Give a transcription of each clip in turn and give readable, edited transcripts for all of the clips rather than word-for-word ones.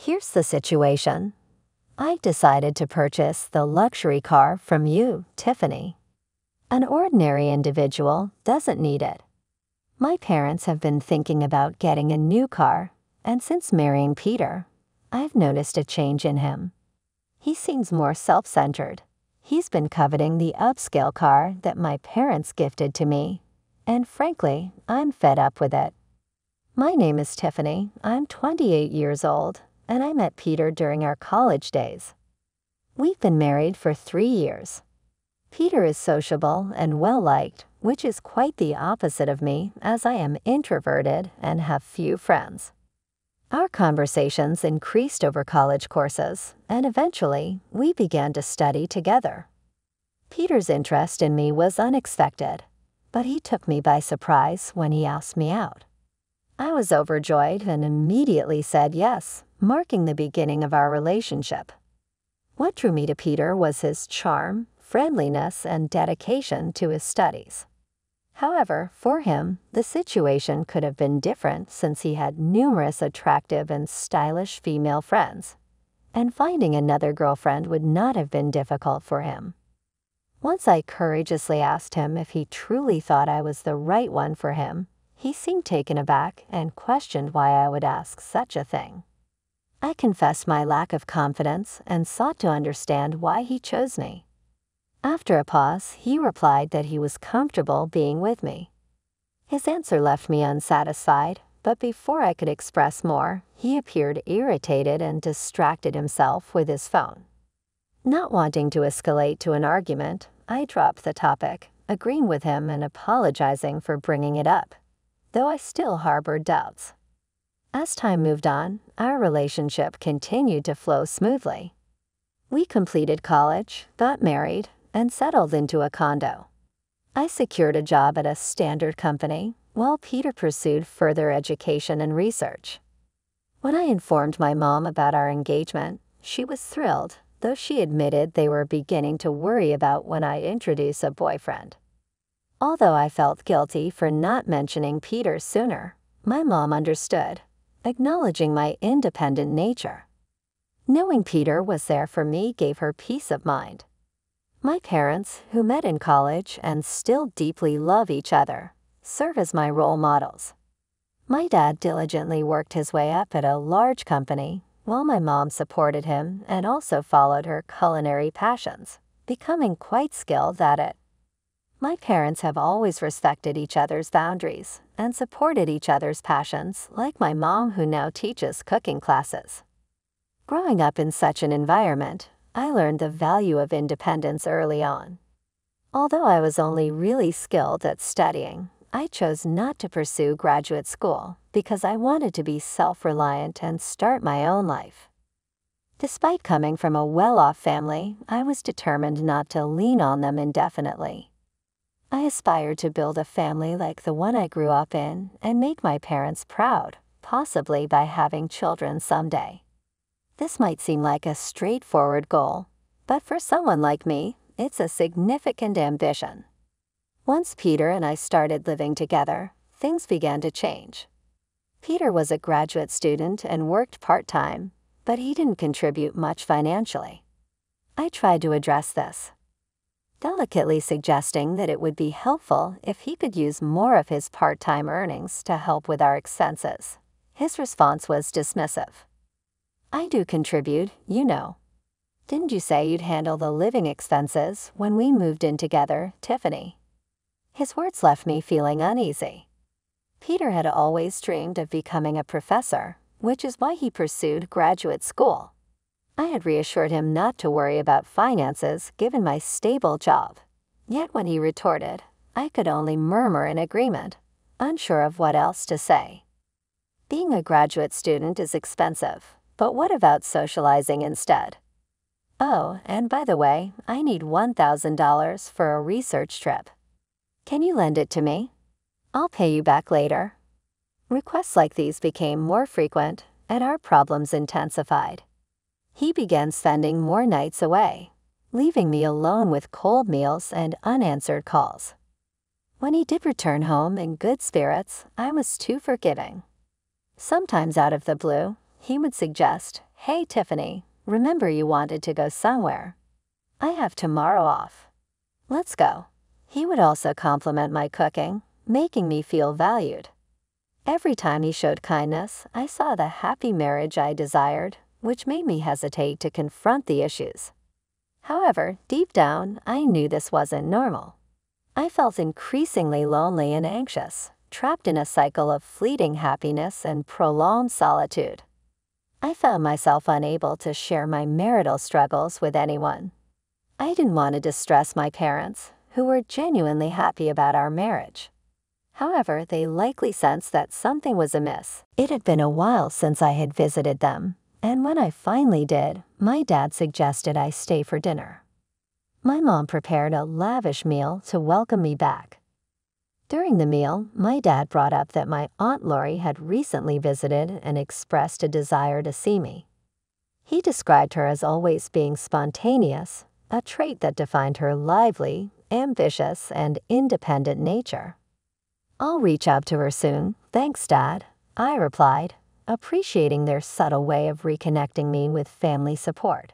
Here's the situation. I decided to purchase the luxury car from you, Tiffany. An ordinary individual doesn't need it. My parents have been thinking about getting a new car, and since marrying Peter, I've noticed a change in him. He seems more self-centered. He's been coveting the upscale car that my parents gifted to me, and frankly, I'm fed up with it. My name is Tiffany. I'm 28 years old, and I met Peter during our college days. We've been married for 3 years. Peter is sociable and well-liked, which is quite the opposite of me, as I am introverted and have few friends. Our conversations increased over college courses, and eventually, we began to study together. Peter's interest in me was unexpected, but he took me by surprise when he asked me out. I was overjoyed and immediately said yes, marking the beginning of our relationship. What drew me to Peter was his charm, friendliness, and dedication to his studies. However, for him, the situation could have been different since he had numerous attractive and stylish female friends, and finding another girlfriend would not have been difficult for him. Once I courageously asked him if he truly thought I was the right one for him, he seemed taken aback and questioned why I would ask such a thing. I confessed my lack of confidence and sought to understand why he chose me. After a pause, he replied that he was comfortable being with me. His answer left me unsatisfied, but before I could express more, he appeared irritated and distracted himself with his phone. Not wanting to escalate to an argument, I dropped the topic, agreeing with him and apologizing for bringing it up, though I still harbored doubts. As time moved on, our relationship continued to flow smoothly. We completed college, got married, and settled into a condo. I secured a job at a standard company, while Peter pursued further education and research. When I informed my mom about our engagement, she was thrilled, though she admitted they were beginning to worry about when I introduce a boyfriend. Although I felt guilty for not mentioning Peter sooner, my mom understood, acknowledging my independent nature. Knowing Peter was there for me gave her peace of mind. My parents, who met in college and still deeply love each other, serve as my role models. My dad diligently worked his way up at a large company, while my mom supported him and also followed her culinary passions, becoming quite skilled at it. My parents have always respected each other's boundaries and supported each other's passions, like my mom, who now teaches cooking classes. Growing up in such an environment, I learned the value of independence early on. Although I was only really skilled at studying, I chose not to pursue graduate school because I wanted to be self-reliant and start my own life. Despite coming from a well-off family, I was determined not to lean on them indefinitely. I aspired to build a family like the one I grew up in and make my parents proud, possibly by having children someday. This might seem like a straightforward goal, but for someone like me, it's a significant ambition. Once Peter and I started living together, things began to change. Peter was a graduate student and worked part-time, but he didn't contribute much financially. I tried to address this, delicately suggesting that it would be helpful if he could use more of his part-time earnings to help with our expenses. His response was dismissive. "I do contribute, you know. Didn't you say you'd handle the living expenses when we moved in together, Tiffany?" His words left me feeling uneasy. Peter had always dreamed of becoming a professor, which is why he pursued graduate school. I had reassured him not to worry about finances given my stable job. Yet when he retorted, I could only murmur in agreement, unsure of what else to say. Being a graduate student is expensive, but what about socializing instead? Oh, and by the way, I need $1,000 for a research trip. Can you lend it to me? I'll pay you back later. Requests like these became more frequent, and our problems intensified. He began spending more nights away, leaving me alone with cold meals and unanswered calls. When he did return home in good spirits, I was too forgiving. Sometimes out of the blue, he would suggest, "Hey Tiffany, remember you wanted to go somewhere? I have tomorrow off. Let's go." He would also compliment my cooking, making me feel valued. Every time he showed kindness, I saw the happy marriage I desired, which made me hesitate to confront the issues. However, deep down, I knew this wasn't normal. I felt increasingly lonely and anxious, trapped in a cycle of fleeting happiness and prolonged solitude. I found myself unable to share my marital struggles with anyone. I didn't want to distress my parents, who were genuinely happy about our marriage. However, they likely sensed that something was amiss. It had been a while since I had visited them, and when I finally did, my dad suggested I stay for dinner. My mom prepared a lavish meal to welcome me back. During the meal, my dad brought up that my Aunt Lori had recently visited and expressed a desire to see me. He described her as always being spontaneous, a trait that defined her lively, ambitious, and independent nature. "I'll reach out to her soon, thanks, Dad," I replied, appreciating their subtle way of reconnecting me with family support.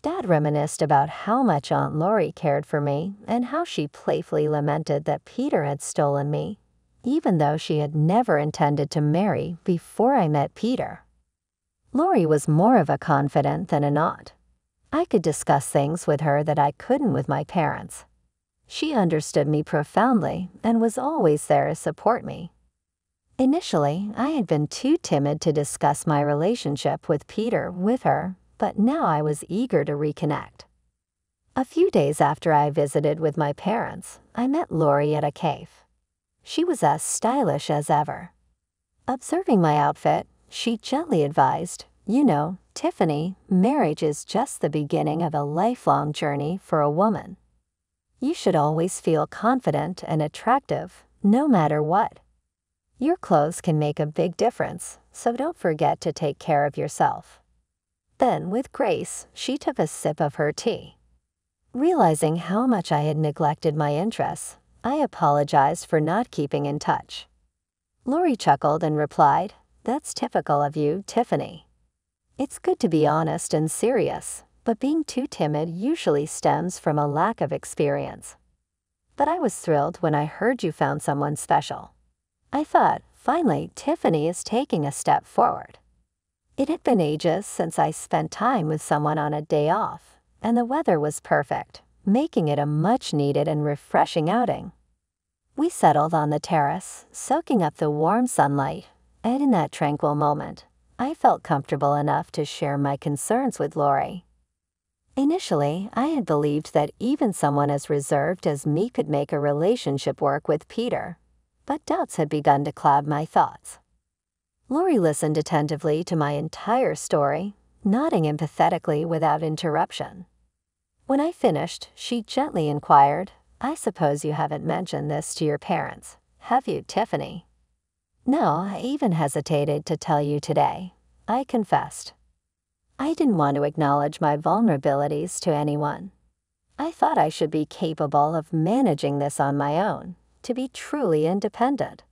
Dad reminisced about how much Aunt Lori cared for me and how she playfully lamented that Peter had stolen me, even though she had never intended to marry before I met Peter. Lori was more of a confidant than an aunt. I could discuss things with her that I couldn't with my parents. She understood me profoundly and was always there to support me. Initially, I had been too timid to discuss my relationship with Peter with her, but now I was eager to reconnect. A few days after I visited with my parents, I met Lori at a cave. She was as stylish as ever. Observing my outfit, she gently advised, "You know, Tiffany, marriage is just the beginning of a lifelong journey for a woman. You should always feel confident and attractive, no matter what. Your clothes can make a big difference, so don't forget to take care of yourself." Then, with grace, she took a sip of her tea. Realizing how much I had neglected my interests, I apologized for not keeping in touch. Lori chuckled and replied, "That's typical of you, Tiffany. It's good to be honest and serious, but being too timid usually stems from a lack of experience. But I was thrilled when I heard you found someone special. I thought, finally, Tiffany is taking a step forward." It had been ages since I spent time with someone on a day off, and the weather was perfect, making it a much-needed and refreshing outing. We settled on the terrace, soaking up the warm sunlight, and in that tranquil moment, I felt comfortable enough to share my concerns with Lori. Initially, I had believed that even someone as reserved as me could make a relationship work with Peter, but doubts had begun to cloud my thoughts. Lori listened attentively to my entire story, nodding empathetically without interruption. When I finished, she gently inquired, "I suppose you haven't mentioned this to your parents, have you, Tiffany?" "No, I even hesitated to tell you today," I confessed. I didn't want to acknowledge my vulnerabilities to anyone. I thought I should be capable of managing this on my own, to be truly independent.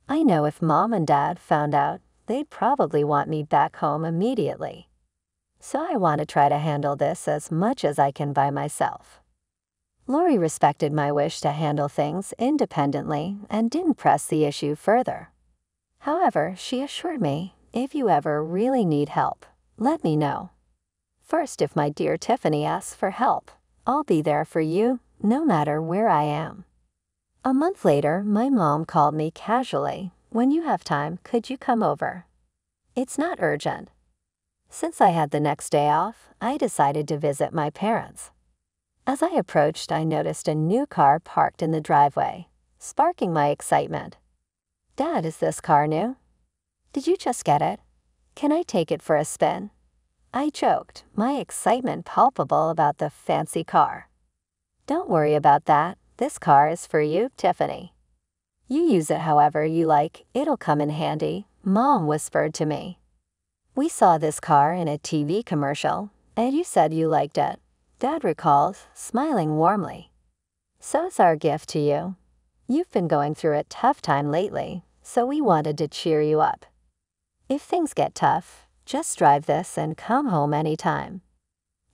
I know if Mom and Dad found out, they'd probably want me back home immediately. So I want to try to handle this as much as I can by myself. Lori respected my wish to handle things independently and didn't press the issue further. However, she assured me, "If you ever really need help, let me know. First, if my dear Tiffany asks for help, I'll be there for you, no matter where I am." A month later, my mom called me casually, "When you have time, could you come over? It's not urgent." Since I had the next day off, I decided to visit my parents. As I approached, I noticed a new car parked in the driveway, sparking my excitement. "Dad, is this car new? Did you just get it? Can I take it for a spin?" I joked, my excitement palpable about the fancy car. "Don't worry about that. This car is for you, Tiffany. You use it however you like, it'll come in handy," Mom whispered to me. "We saw this car in a TV commercial, and you said you liked it," Dad recalled, smiling warmly. "So it's our gift to you. You've been going through a tough time lately, so we wanted to cheer you up. If things get tough, Just drive this and come home anytime.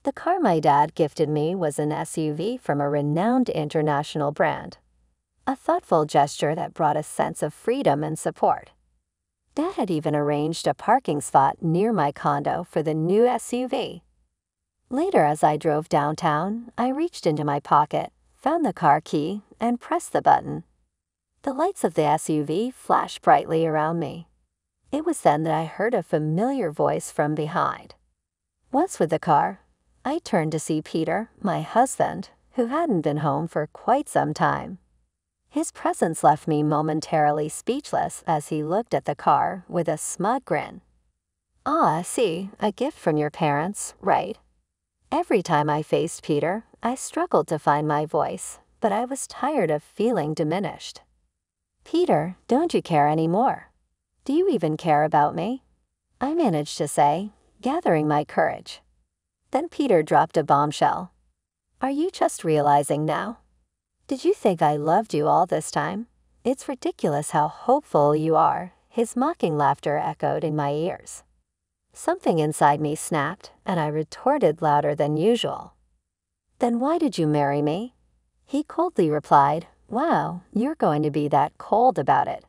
The car my dad gifted me was an SUV from a renowned international brand. A thoughtful gesture that brought a sense of freedom and support. Dad had even arranged a parking spot near my condo for the new SUV. Later, as I drove downtown, I reached into my pocket, found the car key, and pressed the button. The lights of the SUV flashed brightly around me. It was then that I heard a familiar voice from behind. Once with the car, I turned to see Peter, my husband, who hadn't been home for quite some time. His presence left me momentarily speechless as he looked at the car with a smug grin. "Ah, I see, a gift from your parents, right?" Every time I faced Peter, I struggled to find my voice, but I was tired of feeling diminished. "Peter, don't you care anymore? Do you even care about me?" I managed to say, gathering my courage. Then Peter dropped a bombshell. "Are you just realizing now? Did you think I loved you all this time? It's ridiculous how hopeful you are." His mocking laughter echoed in my ears. Something inside me snapped, and I retorted louder than usual. "Then why did you marry me?" He coldly replied, "Wow, you're going to be that cold about it."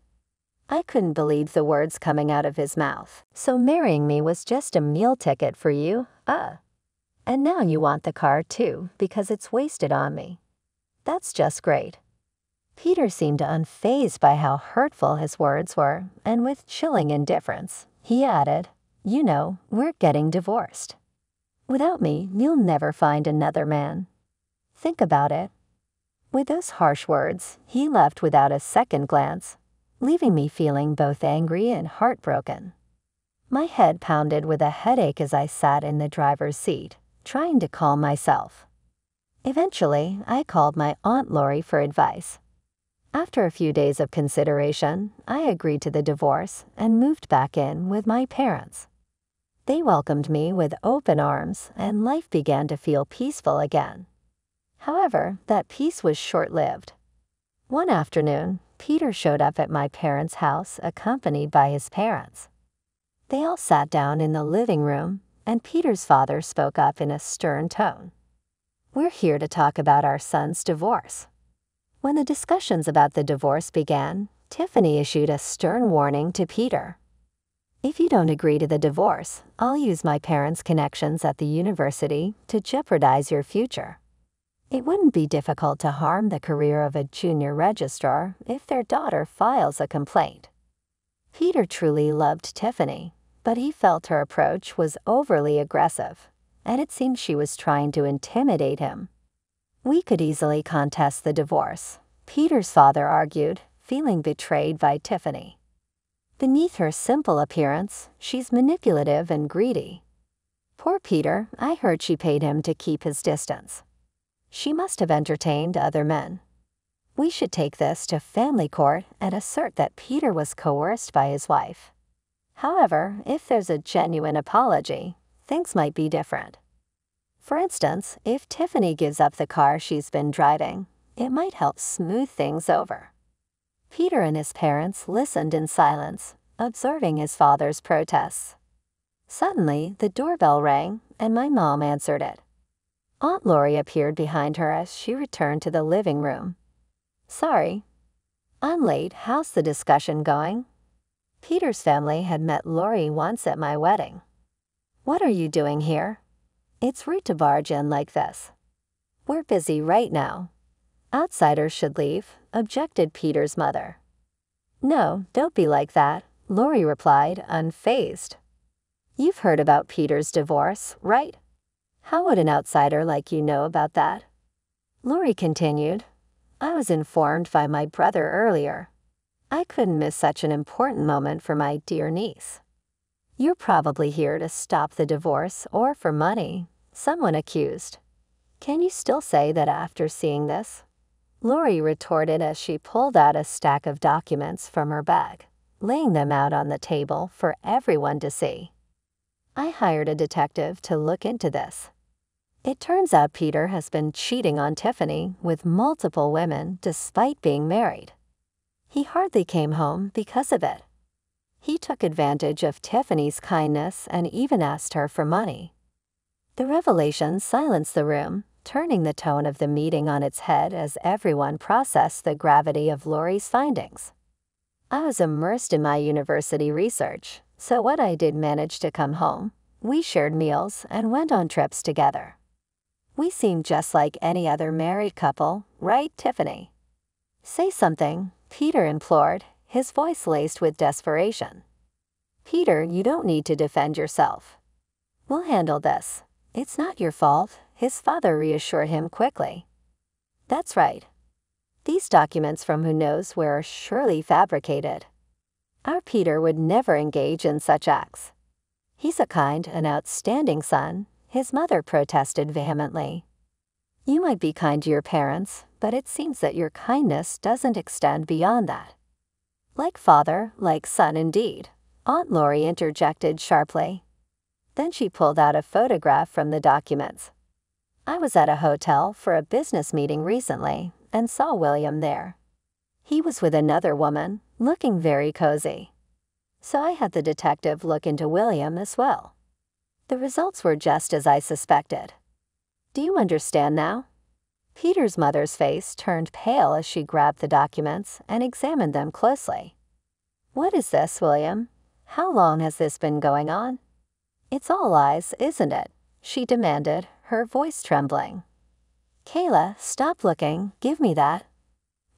I couldn't believe the words coming out of his mouth. "So marrying me was just a meal ticket for you? And now you want the car too, because it's wasted on me. That's just great." Peter seemed unfazed by how hurtful his words were, and with chilling indifference, he added, "You know, we're getting divorced. Without me, you'll never find another man. Think about it." With those harsh words, he left without a second glance, leaving me feeling both angry and heartbroken. My head pounded with a headache as I sat in the driver's seat, trying to calm myself. Eventually, I called my Aunt Lori for advice. After a few days of consideration, I agreed to the divorce and moved back in with my parents. They welcomed me with open arms, and life began to feel peaceful again. However, that peace was short-lived. One afternoon, Peter showed up at my parents' house accompanied by his parents. They all sat down in the living room, and Peter's father spoke up in a stern tone. "We're here to talk about our son's divorce." When the discussions about the divorce began, Tiffany issued a stern warning to Peter. "If you don't agree to the divorce, I'll use my parents' connections at the university to jeopardize your future. It wouldn't be difficult to harm the career of a junior registrar if their daughter files a complaint." Peter truly loved Tiffany, but he felt her approach was overly aggressive, and it seemed she was trying to intimidate him. "We could easily contest the divorce," Peter's father argued, feeling betrayed by Tiffany. "Beneath her simple appearance, she's manipulative and greedy. Poor Peter, I heard she paid him to keep his distance. She must have entertained other men. We should take this to family court and assert that Peter was coerced by his wife. However, if there's a genuine apology, things might be different. For instance, if Tiffany gives up the car she's been driving, it might help smooth things over." Peter and his parents listened in silence, observing his father's protests. Suddenly, the doorbell rang, and my mom answered it. Aunt Lori appeared behind her as she returned to the living room. "Sorry, I'm late. How's the discussion going?" Peter's family had met Lori once at my wedding. "What are you doing here? It's rude to barge in like this. We're busy right now. Outsiders should leave," objected Peter's mother. "No, don't be like that," Lori replied, unfazed. "You've heard about Peter's divorce, right? How would an outsider like you know about that?" Lori continued, "I was informed by my brother earlier. I couldn't miss such an important moment for my dear niece. You're probably here to stop the divorce or for money," someone accused. "Can you still say that after seeing this?" Lori retorted as she pulled out a stack of documents from her bag, laying them out on the table for everyone to see. "I hired a detective to look into this. It turns out Peter has been cheating on Tiffany with multiple women despite being married. He hardly came home because of it. He took advantage of Tiffany's kindness and even asked her for money. The revelation silenced the room, turning the tone of the meeting on its head as everyone processed the gravity of Lori's findings. I was immersed in my university research, so when I did manage to come home, we shared meals and went on trips together. We seemed just like any other married couple, right, Tiffany? Say something, Peter implored, his voice laced with desperation. Peter, you don't need to defend yourself. We'll handle this. It's not your fault, his father reassured him quickly. That's right. These documents from who knows where are surely fabricated. Our Peter would never engage in such acts. He's a kind and outstanding son, his mother protested vehemently. You might be kind to your parents, but it seems that your kindness doesn't extend beyond that. Like father, like son indeed, Aunt Lori interjected sharply. Then she pulled out a photograph from the documents. I was at a hotel for a business meeting recently and saw William there. He was with another woman, looking very cozy. So I had the detective look into William as well. The results were just as I suspected. Do you understand now? Peter's mother's face turned pale as she grabbed the documents and examined them closely. What is this, William? How long has this been going on? It's all lies, isn't it? She demanded, her voice trembling. Kayla, stop looking, give me that.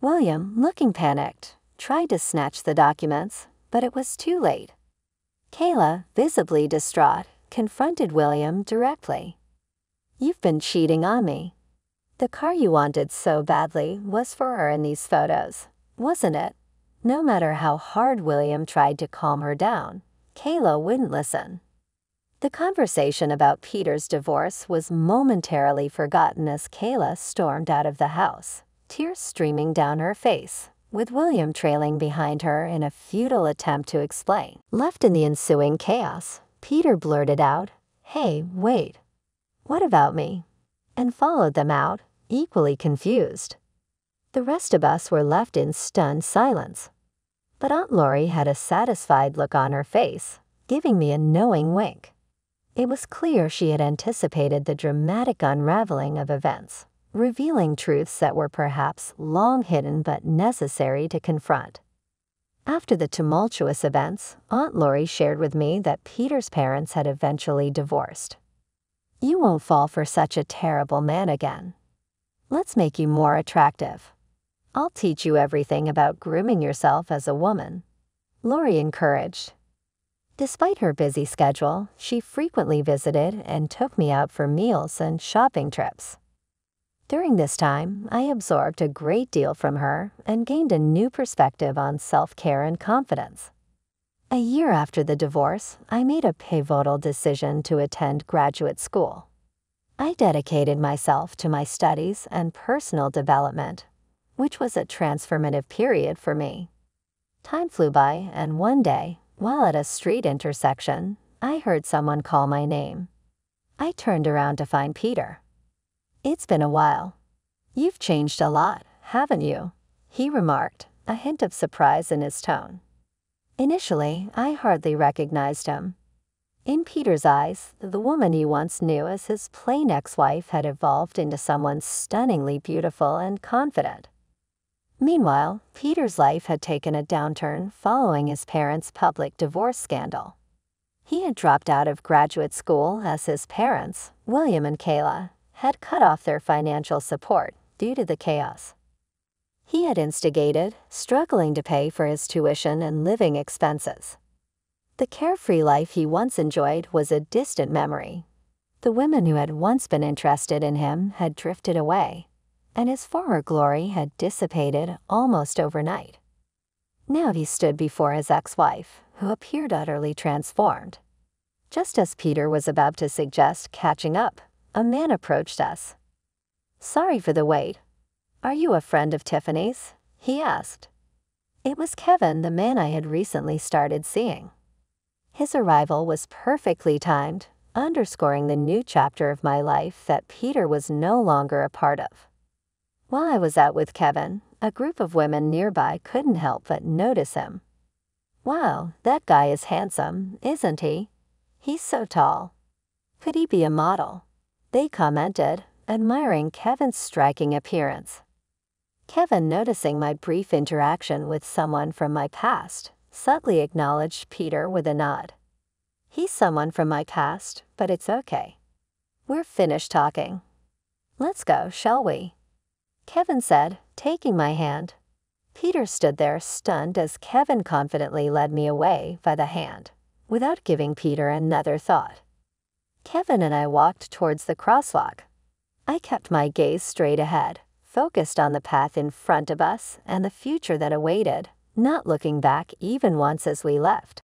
William, looking panicked, tried to snatch the documents, but it was too late. Kayla, visibly distraught, confronted William directly. You've been cheating on me. The car you wanted so badly was for her in these photos, wasn't it? No matter how hard William tried to calm her down, Kayla wouldn't listen. The conversation about Peter's divorce was momentarily forgotten as Kayla stormed out of the house, tears streaming down her face, with William trailing behind her in a futile attempt to explain. Left in the ensuing chaos, Peter blurted out, "Hey, wait. What about me?" and followed them out, equally confused. The rest of us were left in stunned silence. But Aunt Lori had a satisfied look on her face, giving me a knowing wink. It was clear she had anticipated the dramatic unraveling of events, revealing truths that were perhaps long hidden but necessary to confront. After the tumultuous events, Aunt Lori shared with me that Peter's parents had eventually divorced. You won't fall for such a terrible man again. Let's make you more attractive. I'll teach you everything about grooming yourself as a woman, Lori encouraged. Despite her busy schedule, she frequently visited and took me out for meals and shopping trips. During this time, I absorbed a great deal from her and gained a new perspective on self-care and confidence. A year after the divorce, I made a pivotal decision to attend graduate school. I dedicated myself to my studies and personal development, which was a transformative period for me. Time flew by, and one day, while at a street intersection, I heard someone call my name. I turned around to find Peter. It's been a while. You've changed a lot, haven't you? He remarked, a hint of surprise in his tone. Initially, I hardly recognized him. In Peter's eyes, the woman he once knew as his plain ex-wife had evolved into someone stunningly beautiful and confident. Meanwhile, Peter's life had taken a downturn following his parents' public divorce scandal. He had dropped out of graduate school as his parents, William and Kayla, had cut off their financial support due to the chaos. He had instigated, struggling to pay for his tuition and living expenses. The carefree life he once enjoyed was a distant memory. The women who had once been interested in him had drifted away, and his former glory had dissipated almost overnight. Now he stood before his ex-wife, who appeared utterly transformed. Just as Peter was about to suggest catching up, a man approached us. "Sorry for the wait. Are you a friend of Tiffany's?" he asked. It was Kevin, the man I had recently started seeing. His arrival was perfectly timed, underscoring the new chapter of my life that Peter was no longer a part of. While I was out with Kevin, a group of women nearby couldn't help but notice him. Wow, that guy is handsome, isn't he? He's so tall. Could he be a model? They commented, admiring Kevin's striking appearance. Kevin, noticing my brief interaction with someone from my past, subtly acknowledged Peter with a nod. He's someone from my past, but it's okay. We're finished talking. Let's go, shall we? Kevin said, taking my hand. Peter stood there stunned as Kevin confidently led me away by the hand, without giving Peter another thought. Kevin and I walked towards the crosswalk. I kept my gaze straight ahead, focused on the path in front of us and the future that awaited, not looking back even once as we left.